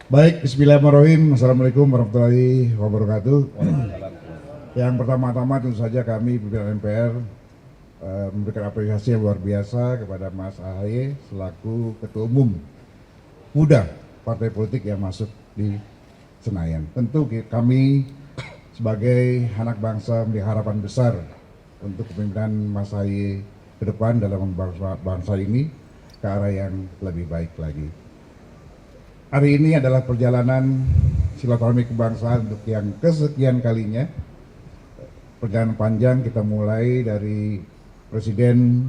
Baik, Bismillahirrahmanirrahim. Assalamualaikum warahmatullahi wabarakatuh. Yang pertama-tama tentu saja kami pimpinan MPR memberikan apresiasi yang luar biasa kepada Mas AHY selaku Ketua Umum muda partai politik yang masuk di Senayan. Tentu kami sebagai anak bangsa memiliki harapan besar untuk kepemimpinan Mas AHY ke depan dalam membawa bangsa ini ke arah yang lebih baik lagi. Hari ini adalah perjalanan silaturahmi kebangsaan untuk yang kesekian kalinya. Perjalanan panjang, kita mulai dari Presiden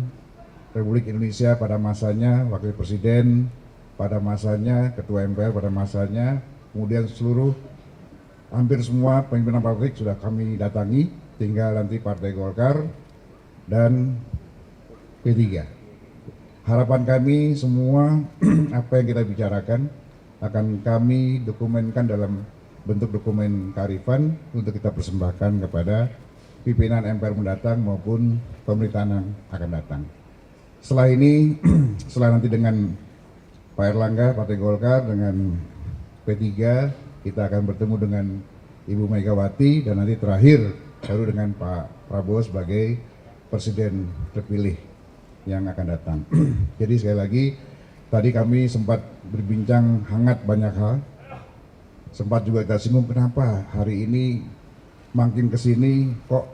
Republik Indonesia pada masanya, Wakil Presiden pada masanya, Ketua MPR pada masanya, kemudian hampir semua pimpinan politik sudah kami datangi, tinggal nanti Partai Golkar dan P3. Harapan kami semua apa yang kita bicarakan akan kami dokumenkan dalam bentuk dokumen kearifan untuk kita persembahkan kepada pimpinan MPR mendatang maupun pemerintahan yang akan datang. Setelah ini, setelah nanti dengan Pak Erlangga, Partai Golkar, dengan P3, kita akan bertemu dengan Ibu Megawati, dan nanti terakhir baru dengan Pak Prabowo sebagai Presiden terpilih yang akan datang. Jadi sekali lagi, tadi kami sempat berbincang hangat banyak hal. Sempat juga kita singgung kenapa hari ini makin kesini kok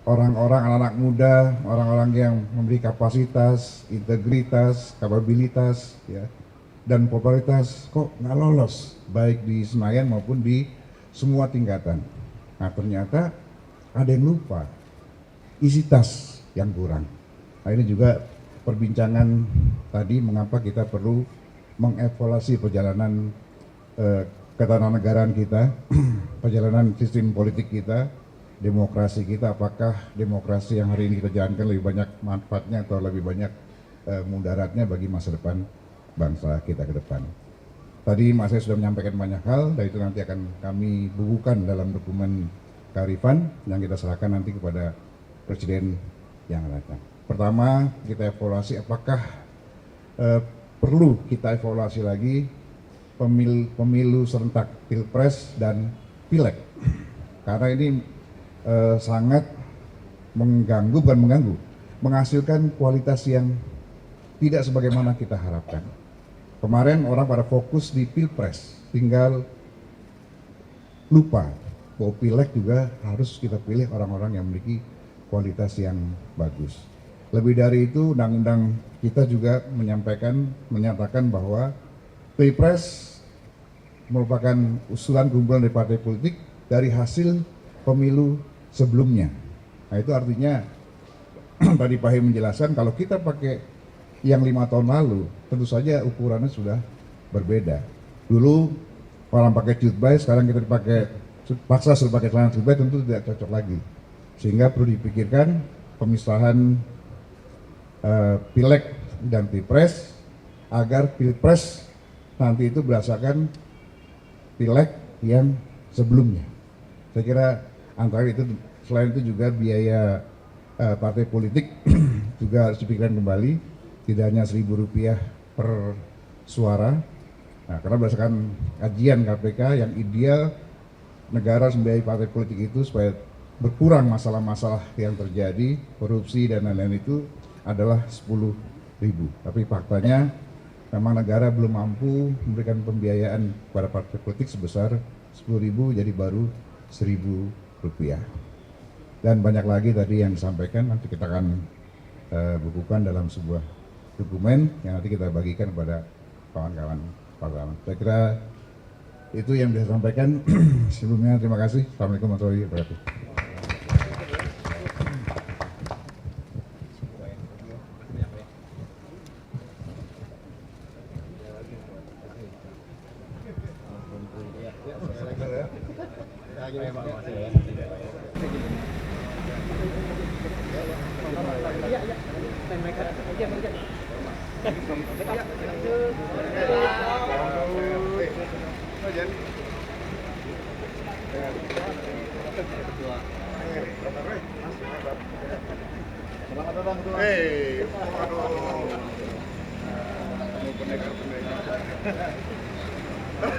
orang-orang, anak-anak muda, orang-orang yang memiliki kapasitas, integritas, kapabilitas, ya, dan popularitas kok nggak lolos baik di Senayan maupun di semua tingkatan. Nah ternyata ada yang lupa, isi tas yang kurang. Nah ini juga perbincangan tadi mengapa kita perlu mengevaluasi perjalanan ketatanegaraan kita, perjalanan sistem politik kita, demokrasi kita, apakah demokrasi yang hari ini kita jalankan lebih banyak manfaatnya atau lebih banyak mudaratnya bagi masa depan bangsa kita ke depan. Tadi Mas saya sudah menyampaikan banyak hal, dan itu nanti akan kami bukukan dalam dokumen kearifan yang kita serahkan nanti kepada Presiden yang akan datang. Pertama, kita evaluasi apakah perlu kita evaluasi lagi pemilu serentak Pilpres dan Pileg. Karena ini sangat menghasilkan kualitas yang tidak sebagaimana kita harapkan. Kemarin orang pada fokus di Pilpres, tinggal lupa bahwa Pileg juga harus kita pilih orang-orang yang memiliki kualitas yang bagus. Lebih dari itu, undang-undang kita juga menyatakan bahwa Pilpres merupakan usulan kumpulan dari partai politik dari hasil pemilu sebelumnya. Nah itu artinya tadi Pak Hei menjelaskan kalau kita pakai yang 5 tahun lalu, tentu saja ukurannya sudah berbeda. Dulu orang pakai cutbay, sekarang kita paksa suruh pakai celana cutbay, tentu tidak cocok lagi. Sehingga perlu dipikirkan pemisahan Pileg dan Pilpres agar Pilpres nanti itu berdasarkan Pileg yang sebelumnya. Saya kira antara itu, selain itu juga biaya partai politik juga harus dipikirkan kembali, tidak hanya Rp1.000 per suara. Nah, karena berdasarkan kajian KPK yang ideal negara membiayai partai politik itu supaya berkurang masalah-masalah yang terjadi, korupsi dan lain-lain itu adalah 10.000. Tapi faktanya memang negara belum mampu memberikan pembiayaan kepada partai politik sebesar 10.000, jadi baru Rp1.000. Dan banyak lagi tadi yang disampaikan, nanti kita akan bukukan dalam sebuah dokumen yang nanti kita bagikan kepada kawan-kawan parlamen. Saya kira itu yang bisa sampaikan. Sebelumnya terima kasih. Assalamualaikum warahmatullahi wabarakatuh. Hei, waduh, pendekar-pendekar. Terima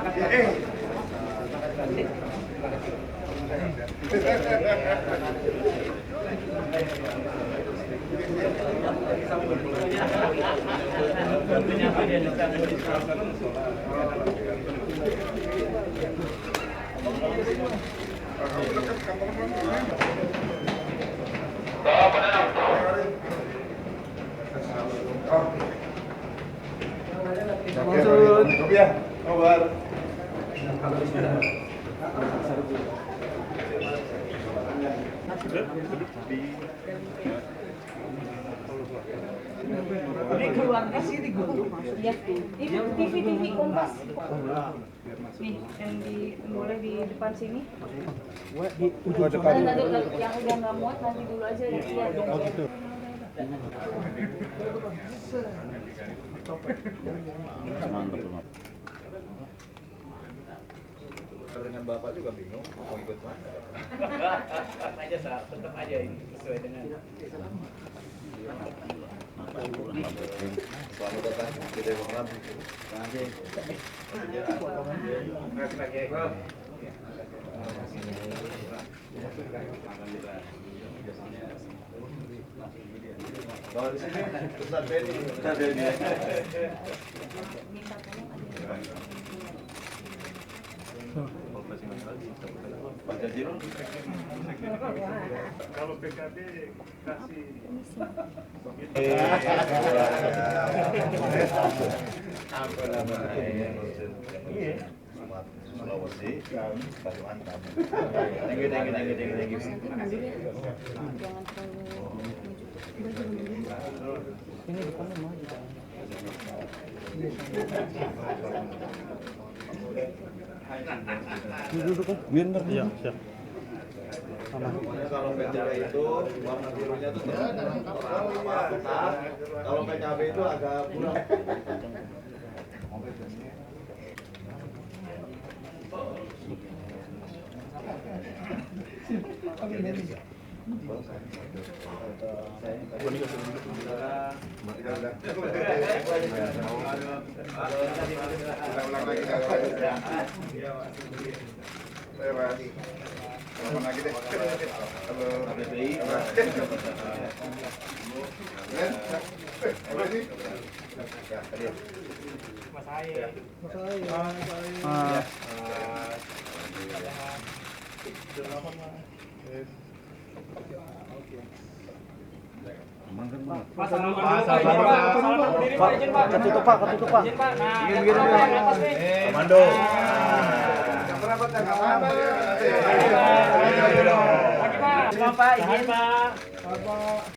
kasih. Di keluarga sih di grup ya. Ini TV Kompas. Nih, yang boleh di depan sini. Di ujung depan. Yang udah nggak muat nanti dulu aja ya. Oh gitu. Mantap. Dengan Bapak juga bingung mau ikut mana. Aja tetap aja ini sesuai dengan. Selamat datang di Demokrat. Kalau di sini Ustaz Benny. Pak Jajirul. Kalau PKB kasih Apa namanya? Sulawesi, Kalimantan. Thank you. Jangan terlalu Ini depannya mau juga. Duduk kan? Biar ntar. Iya, siap. Kalau PKB itu warna birunya itu kalau PKB itu agak bulat. Ulang lagi. Ulang lagi deh. Halo KPPI. Apa sih? Mas Aye. Pak, Ketutup Pak. Izin, Pak. Nah, Gini. atas nih. Komando. Lagi, Pak. Izin, Pak.